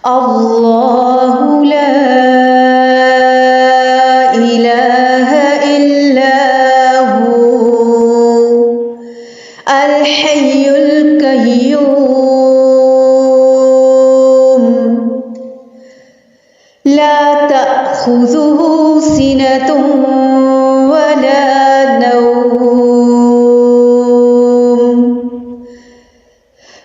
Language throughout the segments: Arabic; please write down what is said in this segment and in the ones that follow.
الله لا إله إلا هو الحي القيوم لا تأخذه سنة ولا نوم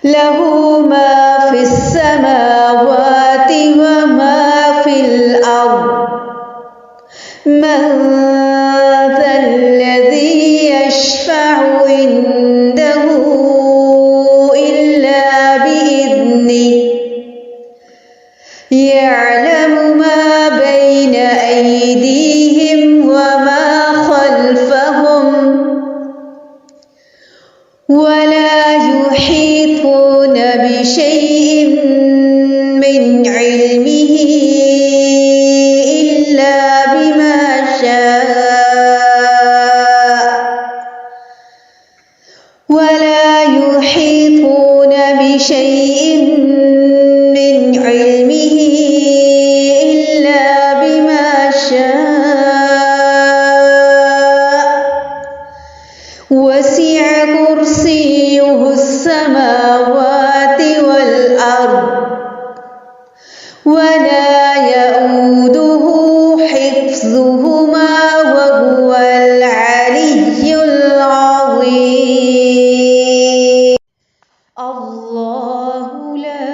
له ما في السماوات وما في الأرض من ذا الذي يشفع عنده إلا بإذنه يعلم ما بين أيديهم وما خلفهم ولا يحيطون بشيء من علمه إلا بما شاء ولا يحيطون بشيء من علمه إلا بما شاء وسع كرسيه السماوات والأرض ولا يؤوده حفظهما وهو العلي العظيم الله لا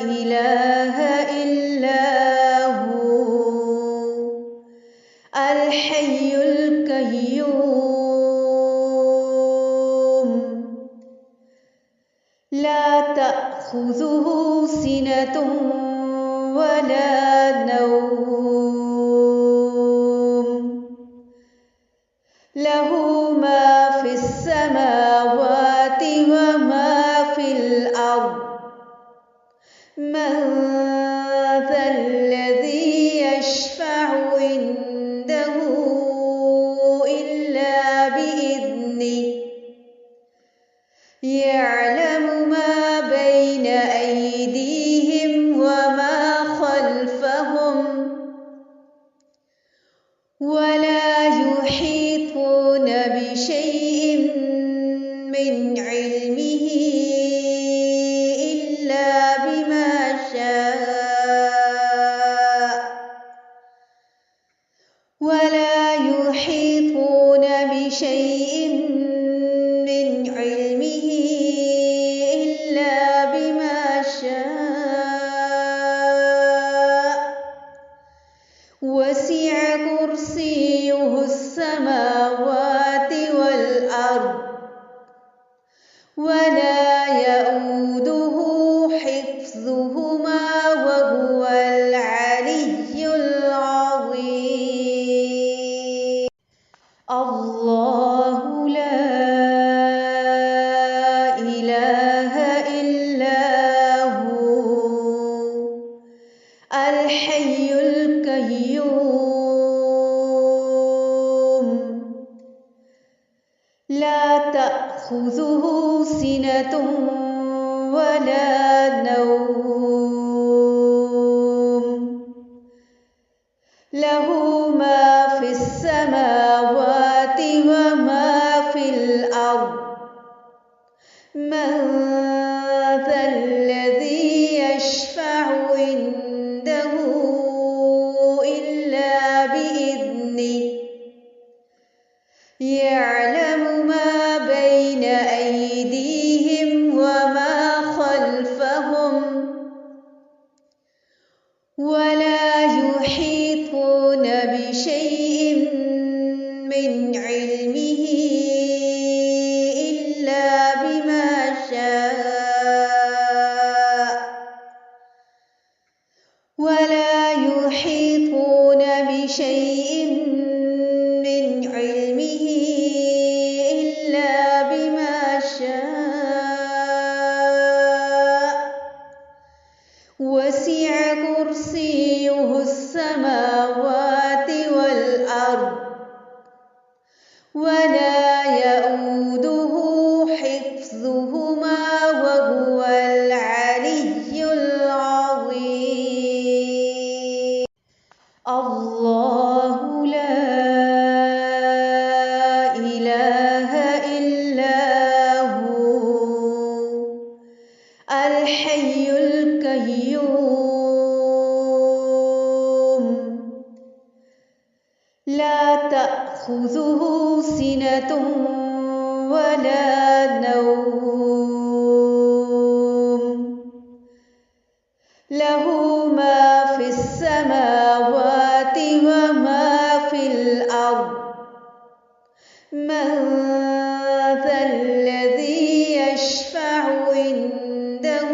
إله إلا هو الحي القيوم لا تأخذه سنة ولا نوم له ما في السماوات وما في الأرض من ذا الذي يشفع عنده إلا بإذنه يعلم ما بين أيديهم وما خلفهم ولا يحيطون بشيء من علمه إلا بما شاء ولا يحيطون بشيء من علمه إلا بما شاء وسع كرسيه السماوات والأرض ولا يؤوده حفظهما وهو العلي العظيم الله لا إله إلا هو الحي القيوم لا تأخذه سنة ولا نوم له ما في السماوات وما في الأرض من ذا الذي يشفع عنده إلا بإذنه يعلم ما بين أيديهم وما خلفهم ولا يحيطون الحي القيوم لا تأخذه سنة ولا نوم له ما في السماوات وما في الأرض من ذا الذي يشفع عنده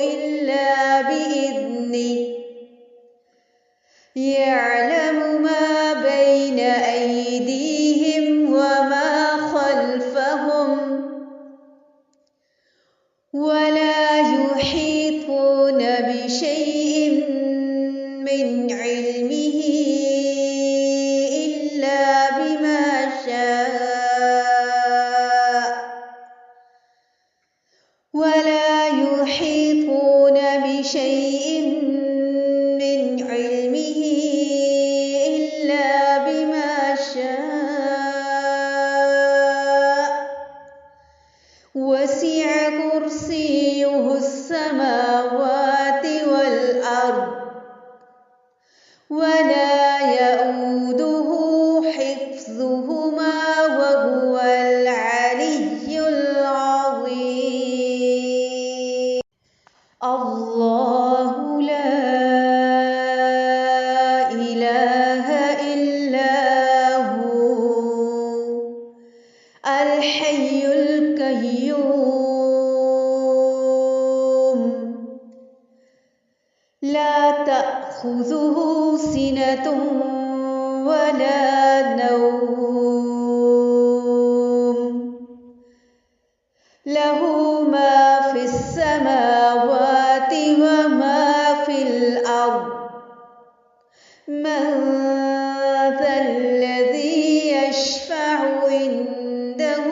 إلا بإذنه يعلم ما بين أيديهم وما خلفهم ولا يحيطون بشيء من علمه إلا بما شاء ولا يحيطون بشيء من علمه إلا بما شاء وسع كرسيه السماوات والأرض ولا يئوده حفظهما وهو العلي العظيم الله لا إله إلا هو الحي القيوم لا تأخذه سنة ولا نوم له ما في السماوات وما في الأرض من ذا الذي يشفع عنده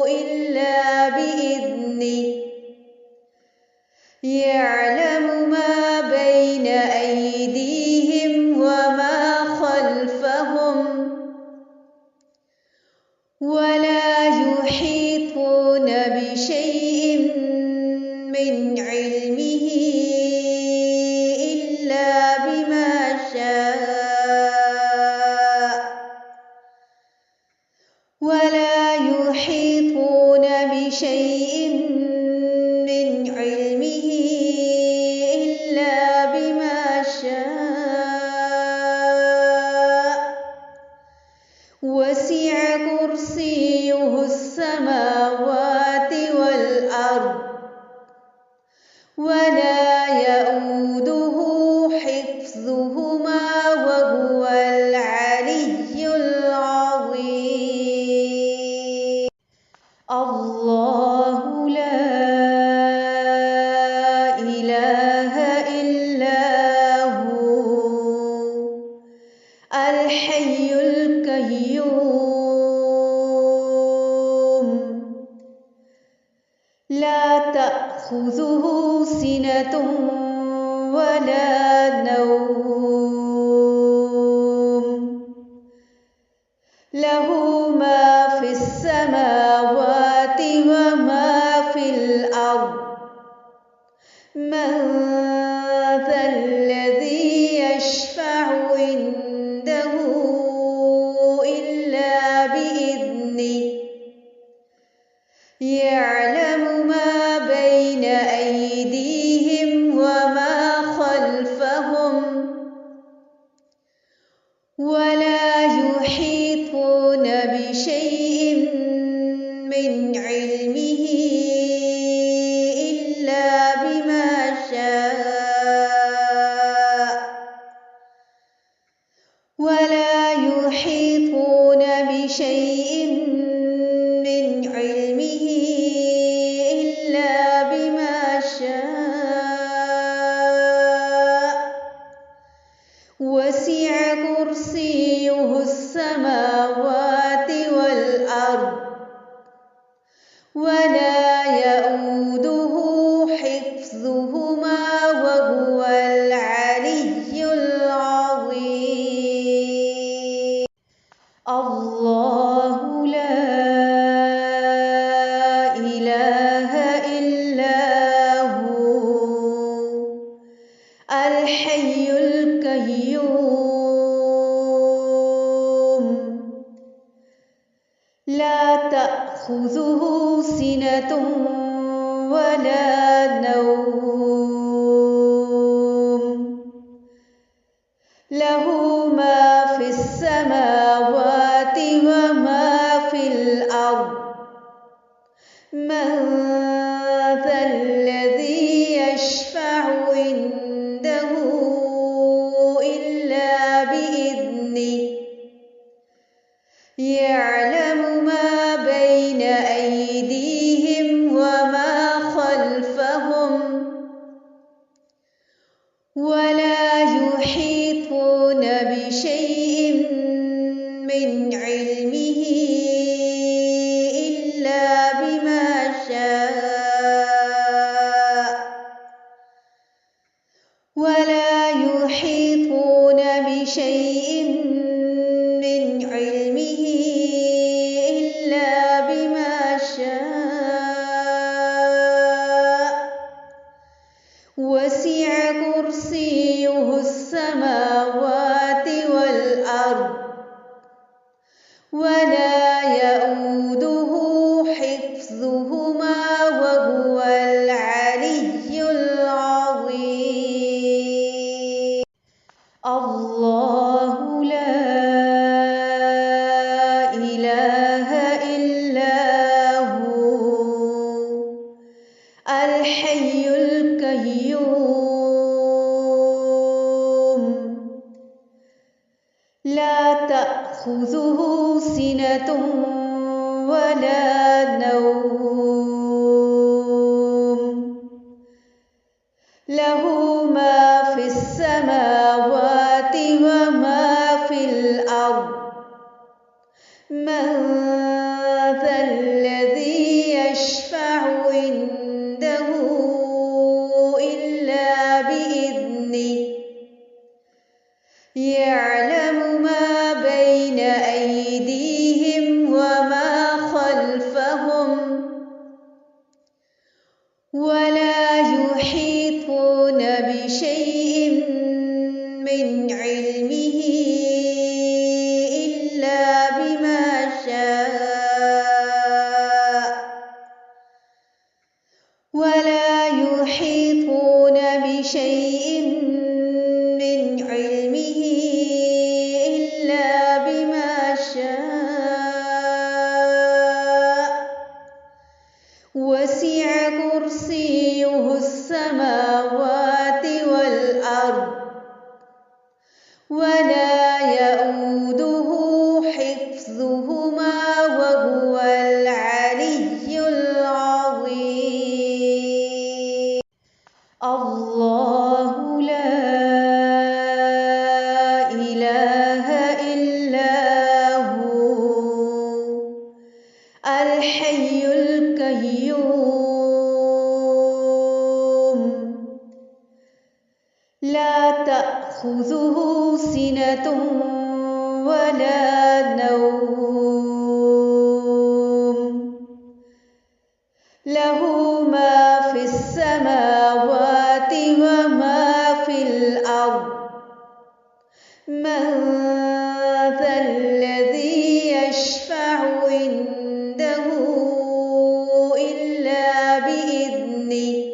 إلا بإذنه يعلم ما بين أيديهم وما خلفهم ولا يحيطون بشيء من علمه إلا بما شاء ولا يحيطون بشيء من علمه إلا بما شاء وسع كرسيه السماوات والأرض ولا يئوده حفظهما وهو العلي العظيم الله لا إله إلا هو الحي القيوم لا تأخذه سنة ولا نوم له ما في السماوات وما في الأرض من ذا الذي يشفع عنده إلا بإذنه يعلم ما بين أيديهم وما خلفهم ولا يحيطون بشيء من علمه إلا بما شاء تأخذه سنة ولا نوم له ما في السماوات وما في الأرض من ذا الذي يشفع عنده إلا بإذنه يعلم ما بين أيديهم وما خلفهم ولا يحيطون بشيء من علمه إلا بما شاء ولا يحيطون بشيء من علمه إلا بما شاء وسع كرسيه السماوات والأرض ولا يئوده حفظهما وهو العلي العظيم الله لا إله إلا هو الحي القيوم لا تأخذه سنة ولا نوم له ما في السماوات وما في الأرض من ذا الذي يشفع عنده إلا بإذنه يعلم ما بين أيديهم وما خلفهم ولا يحيطون بشيء من علمه إلا بما شاء ولا يحيطون بشيء من علمه إلا بما شاء وسع كرسيه السماوات والأرض ولا يئوده حفظهما وهو العلي العظيم الله لا إله إلا هو الحي القيوم لا تأخذه سنة ولا نوم له ما في السماوات وما في الأرض من ذا الذي يشفع عنده إلا بإذنه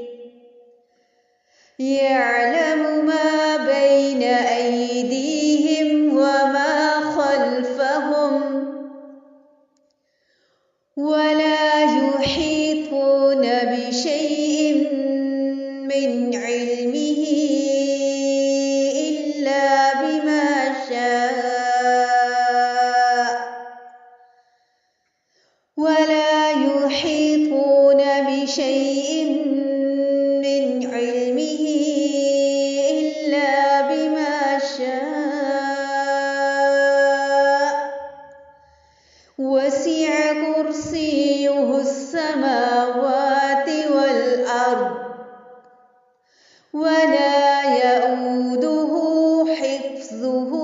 يعلم ما بين أيديهم وما خلفهم ولا يحيطون بشيء من علمه إلا بما شاء ولا يحيطون بشيء من علمه إلا بما شاء وسع كرسيه السماوات والأرض ولا يئوده حفظهما